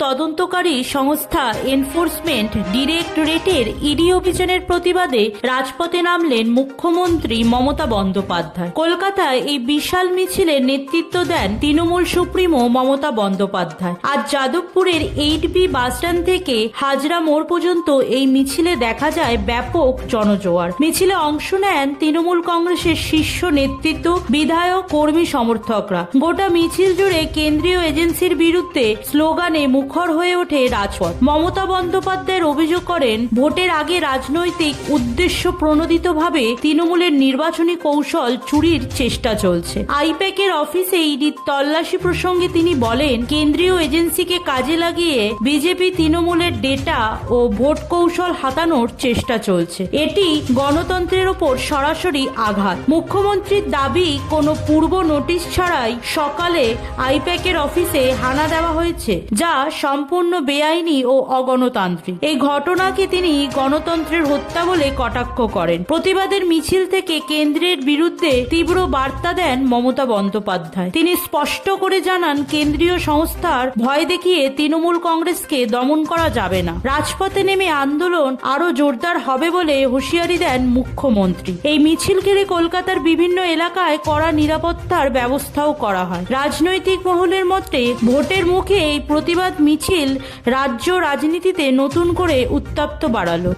তদন্তকারী সংস্থা enforcement ডিরেক্টরেটের ED অভিযানের প্রতিবাদে রাজপথে নামলেন মুখ্যমন্ত্রী মমতা বন্দ্যোপাধ্যায়। কলকাতায় এই বিশাল মিছিলে নেতৃত্ব দেন তৃণমূল সুপ্রিমো মমতা বন্দ্যোপাধ্যায়। আজ যাদবপুরের 8B বাসস্ট্যান্ড থেকে হাজরা মোড় পর্যন্ত এই মিছিলে দেখা যায় ব্যাপক জনজোয়ার। মিছিলে অংশ নেন তৃণমূল কংগ্রেসের শীর্ষ নেতৃত্ব, বিধায়ক, কর্মী সমর্থকরা। গোটা মিছিল জুড়ে কেন্দ্রীয় এজেন্সির বিরুদ্ধে স্লোগানে মুখর হয়ে ওঠে রাজপথ। মমতা বন্দ্যোপাধ্যায়ের অভিযোগ করেন, ভোটের আগে রাজনৈতিক উদ্দেশ্য প্রণোদিতভাবে তৃণমূলের নির্বাচনী কৌশল চুরির চেষ্টা চলছে। আইপ্যাকের অফিসে ইডির তল্লাশি প্রসঙ্গে তিনি বলেন, কেন্দ্রীয় এজেন্সিকে কাজে লাগিয়ে বিজেপি তৃণমূলের ডেটা ও ভোট কৌশল হাতানোর চেষ্টা চলছে। এটি গণতন্ত্রের ওপর সরাসরি আঘাত। মুখ্যমন্ত্রীর দাবি, কোনো পূর্ব নোটিশ ছাড়াই সকালে আইপ্যাকের অফিসে হানা দেওয়া হয়েছে, যা সম্পূর্ণ বেআইনি ও অগণতান্ত্রিক। এই ঘটনাকে তিনি গণতন্ত্রের হত্যা বলে কটাক্ষ করেন। প্রতিবাদের মিছিল থেকে কেন্দ্রের বিরুদ্ধে তীব্র বার্তা দেন মমতা বন্দ্যোপাধ্যায়। তিনি স্পষ্ট করে জানান, কেন্দ্রীয় সংস্থার ভয় দেখিয়ে তৃণমূল কংগ্রেসকে দমন করা যাবে না। রাজপথে নেমে আন্দোলন আরো জোরদার হবে বলে হুঁশিয়ারি দেন মুখ্যমন্ত্রী। এই মিছিল ঘিরে কলকাতার বিভিন্ন এলাকায় কড়া নিরাপত্তার ব্যবস্থাও করা হয়। রাজনৈতিক মহলের মতে ভোটের মুখে এই প্রতিবাদ মিছিল রাজ্য রাজনীতিতে নতুন করে উত্তপ্ত বাড়ালো।